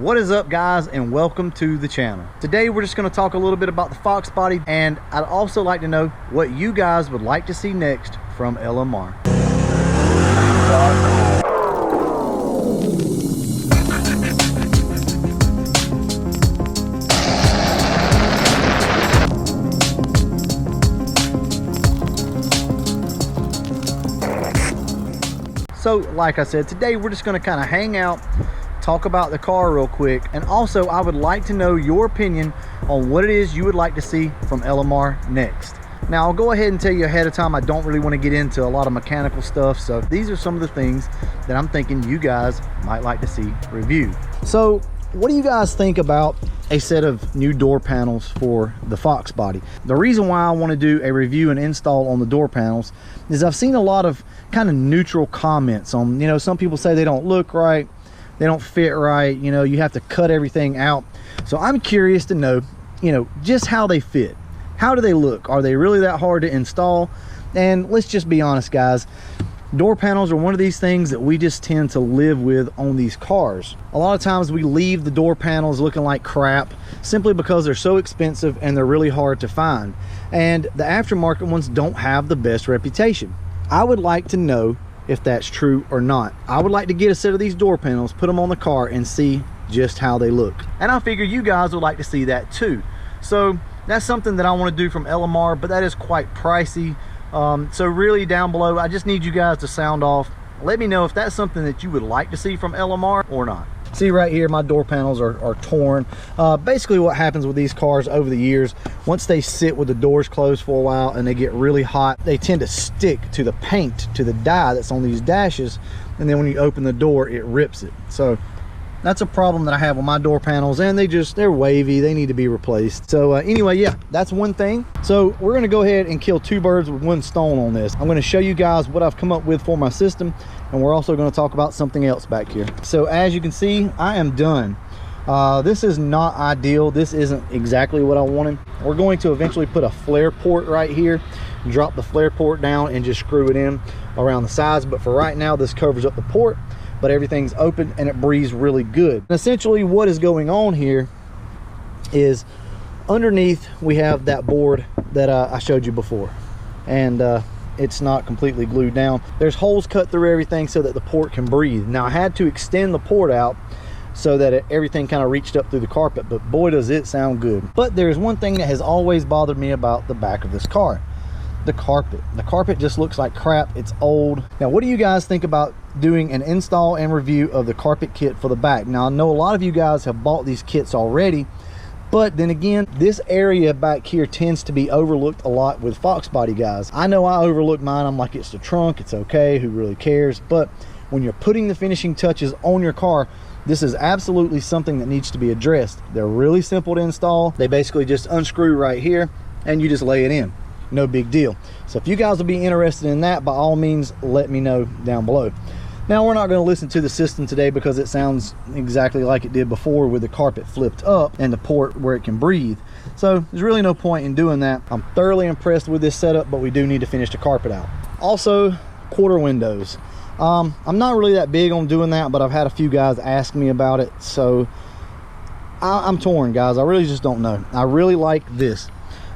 What is up, guys, and welcome to the channel. Today we're just going to talk a little bit about the Foxbody, and I'd also like to know what you guys would like to see next from LMR. So like I said, today we're just going to kind of hang out, talk about the car real quick, and also I would like to know your opinion on what it is you would like to see from LMR next. Now I'll go ahead and tell you ahead of time, I don't really want to get into a lot of mechanical stuff, so these are some of the things that I'm thinking you guys might like to see reviewed. So what do you guys think about a set of new door panels for the Foxbody? The reason why I want to do a review and install on the door panels is I've seen a lot of kind of neutral comments on, some people say they don't look right, they don't fit right, you have to cut everything out. So I'm curious to know, just how they fit. How do they look? Are they really that hard to install? And let's just be honest, guys, door panels are one of these things that we just tend to live with on these cars. A lot of times we leave the door panels looking like crap simply because they're so expensive and they're really hard to find. And the aftermarket ones don't have the best reputation. I would like to know if that's true or not. I would like to get a set of these door panels, put them on the car, and see just how they look. And I figure you guys would like to see that too. So that's something that I want to do from LMR, but that is quite pricey. So really down below, I just need you guys to sound off. Let me know if that's something that you would like to see from LMR or not. See right here, my door panels are torn. Basically what happens with these cars over the years, once they sit with the doors closed for a while and they get really hot, they tend to stick to the paint, to the dye that's on these dashes, and then when you open the door, it rips it. So that's a problem that I have with my door panels, and they're wavy, they need to be replaced. So anyway, yeah, that's one thing. So we're gonna go ahead and kill two birds with one stone on this. I'm gonna show you guys what I've come up with for my system, and we're also gonna talk about something else back here. So as you can see, I am done. This is not ideal. This isn't exactly what I wanted. We're going to eventually put a flare port right here, drop the flare port down and just screw it in around the sides. But for right now, this covers up the port, but everything's open and it breathes really good. And essentially what is going on here is underneath we have that board that I showed you before, and it's not completely glued down. There's holes cut through everything so that the port can breathe. Now I had to extend the port out so that everything kind of reached up through the carpet, but boy does it sound good. But there's one thing that has always bothered me about the back of this car: the carpet. The carpet just looks like crap. It's old. Now what do you guys think about doing an install and review of the carpet kit for the back? Now I know a lot of you guys have bought these kits already, but then again, this area back here tends to be overlooked a lot with Foxbody guys. I know I overlook mine. I'm like, it's the trunk, it's okay, who really cares? But when you're putting the finishing touches on your car, this is absolutely something that needs to be addressed. They're really simple to install. They basically just unscrew right here and you just lay it in. No big deal. So if you guys will be interested in that, by all means, let me know down below. Now we're not going to listen to the system today because it sounds exactly like it did before with the carpet flipped up and the port where it can breathe. So there's really no point in doing that. I'm thoroughly impressed with this setup, but we do need to finish the carpet out. Also, quarter windows. I'm not really that big on doing that, but I've had a few guys ask me about it, so I'm torn, guys. I really just don't know. I really like this.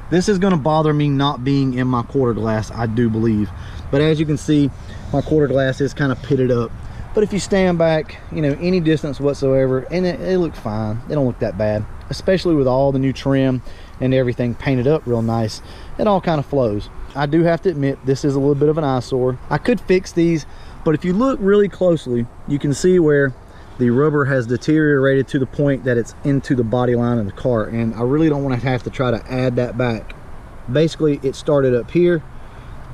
This is going to bother me not being in my quarter glass, I do believe. But as you can see, my quarter glass is kind of pitted up. But if you stand back, any distance whatsoever, and it looks fine. It don't look that bad, especially with all the new trim and everything painted up real nice. It all kind of flows. I do have to admit, this is a little bit of an eyesore. I could fix these, but if you look really closely, you can see where the rubber has deteriorated to the point that it's into the body line of the car, and I really don't want to have to try to add that back. Basically, it started up here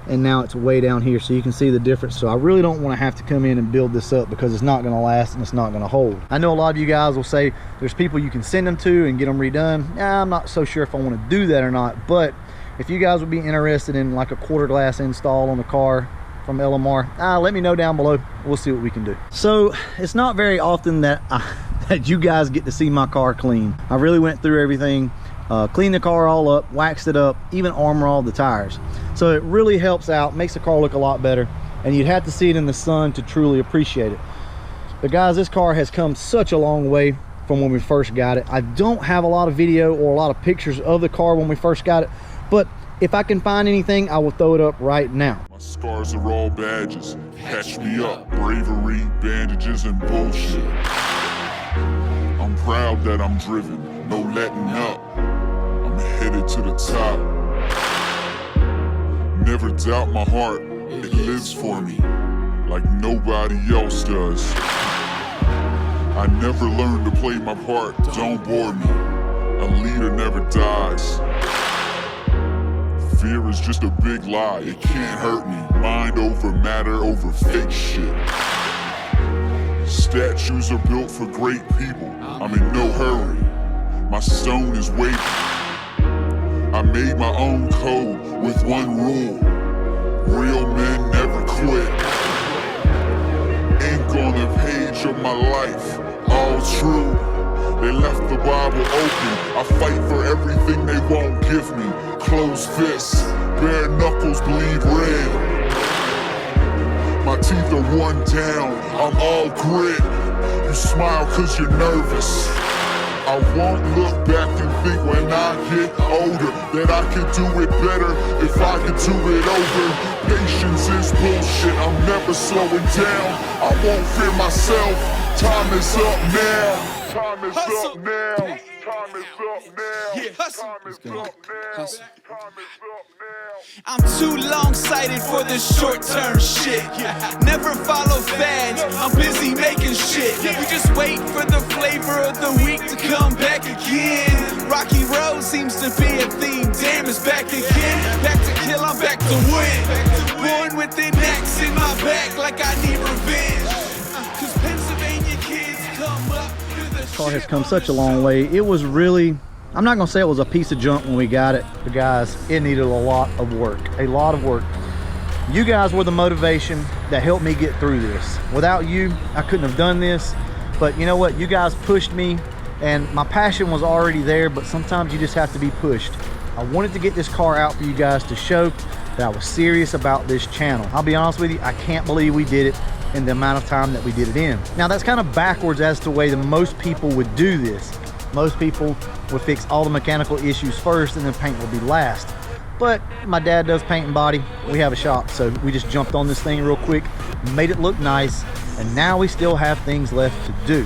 and now it's way down here, so you can see the difference. So I really don't want to have to come in and build this up because it's not going to last and it's not going to hold. I know a lot of you guys will say there's people you can send them to and get them redone. Yeah, I'm not so sure if I want to do that or not, but if you guys would be interested in like a quarter glass install on the car from LMR, let me know down below. We'll see what we can do. So it's not very often that that you guys get to see my car clean. I really went through everything, cleaned the car all up, waxed it up, even armor all the tires. So it really helps out, makes the car look a lot better, and you'd have to see it in the sun to truly appreciate it. But guys, this car has come such a long way from when we first got it. I don't have a lot of video or a lot of pictures of the car when we first got it, but if I can find anything, I will throw it up right now. My scars are all badges. Patch me up. Bravery, bandages, and bullshit. I'm proud that I'm driven. No letting up. I'm headed to the top. Never doubt my heart. It lives for me like nobody else does. I never learned to play my part. Don't bore me. A leader never dies. Fear is just a big lie, it can't hurt me. Mind over matter over fake shit. Statues are built for great people. I'm in no hurry, my stone is waiting. I made my own code with one rule. Real men never quit. Ink on the page of my life, all true. They left the Bible open. I fight for everything they won't give me. Closed fists, bare knuckles bleed red. My teeth are worn down, I'm all grit. You smile cause you're nervous. I won't look back and think when I get older that I could do it better if I could do it over. Patience is bullshit, I'm never slowing down. I won't fear myself, time is up now. Time is up now. Time is up now. Yeah, hustle. Time is up now. Hustle. Time is up now. I'm too long-sighted for this short-term shit. Never follow fads, I'm busy making shit. We just wait for the flavor of the week to come back again. Rocky Road seems to be a theme, damn it's back again. Back to kill, I'm back to win. Born with an axe in my back like I need revenge. Cause Pennsylvania kids come up. Car has come such a long way. It was really, I'm not gonna say it was a piece of junk when we got it, but guys, it needed a lot of work. You guys were the motivation that helped me get through this. Without you, I couldn't have done this. But you know what? You guys pushed me, and my passion was already there, but sometimes you just have to be pushed. I wanted to get this car out for you guys to show that I was serious about this channel. I'll be honest with you, I can't believe we did it in the amount of time that we did it in. Now that's kind of backwards as to the way that most people would do this. Most people would fix all the mechanical issues first and then paint would be last. But my dad does paint and body. We have a shop, so we just jumped on this thing real quick, made it look nice, and now we still have things left to do.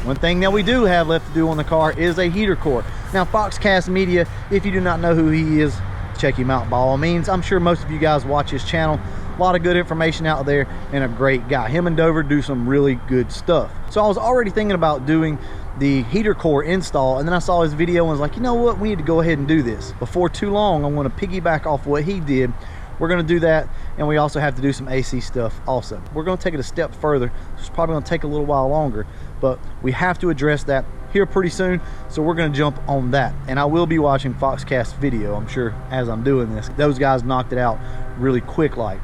One thing that we do have left to do on the car is a heater core. Now Foxcast Media, if you do not know who he is, check him out by all means. I'm sure most of you guys watch his channel. A lot of good information out there and a great guy. Him and Dover do some really good stuff. So I was already thinking about doing the heater core install, and then I saw his video and was like, you know what, we need to go ahead and do this. Before too long, I'm going to piggyback off what he did. We're going to do that, and we also have to do some AC stuff also. We're going to take it a step further. It's probably going to take a little while longer, but we have to address that here pretty soon, so we're going to jump on that. And I will be watching Foxcast's video, I'm sure, as I'm doing this. Those guys knocked it out really quick like.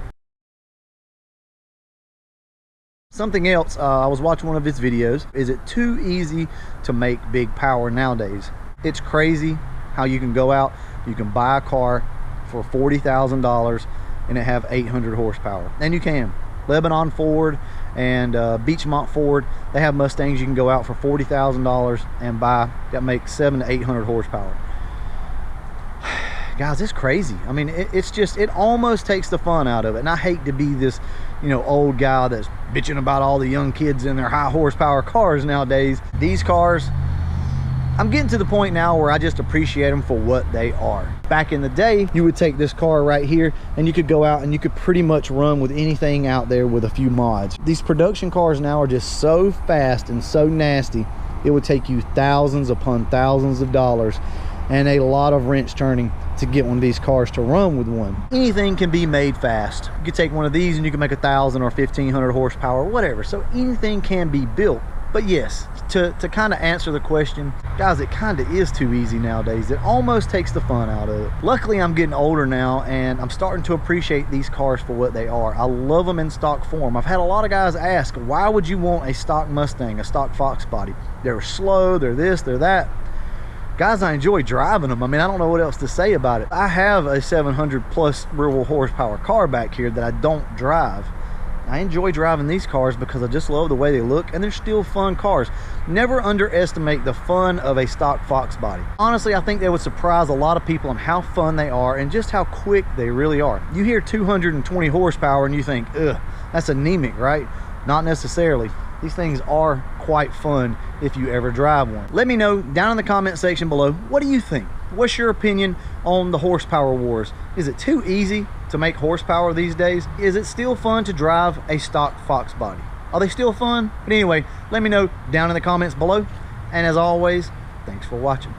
Something else, I was watching one of his videos. Is it too easy to make big power nowadays? It's crazy how you can go out, you can buy a car for $40,000 and it have 800 horsepower. And you can. Lebanon Ford and Beachmont Ford, they have Mustangs you can go out for $40,000 and buy that make 700 to 800 horsepower. Guys, it's crazy. I mean, it's just, it almost takes the fun out of it. And I hate to be this, you know, old guy that's bitching about all the young kids in their high horsepower cars nowadays. These cars, I'm getting to the point now where I just appreciate them for what they are. Back in the day, you would take this car right here and you could go out and you could pretty much run with anything out there with a few mods. These production cars now are just so fast and so nasty, it would take you thousands upon thousands of dollars and a lot of wrench turning to get one of these cars to run with one. Anything can be made fast. You could take one of these and you can make 1,000 or 1,500 horsepower, whatever. So anything can be built. But yes, to kind of answer the question, guys, it kind of is too easy nowadays. It almost takes the fun out of it. Luckily, I'm getting older now and I'm starting to appreciate these cars for what they are. I love them in stock form. I've had a lot of guys ask, why would you want a stock Mustang, a stock Foxbody? They're slow, they're this, they're that. Guys, I enjoy driving them. I mean, I don't know what else to say about it. I have a 700 plus real horsepower car back here that I don't drive. I enjoy driving these cars because I just love the way they look, and they're still fun cars. Never underestimate the fun of a stock Foxbody. Honestly, I think they would surprise a lot of people on how fun they are and just how quick they really are. You hear 220 horsepower and you think, ugh, that's anemic, right? Not necessarily. These things are quite fun if you ever drive one. Let me know down in the comment section below, what do you think? What's your opinion on the horsepower wars? Is it too easy to make horsepower these days? Is it still fun to drive a stock Foxbody? Are they still fun? But anyway, let me know down in the comments below. And as always, thanks for watching.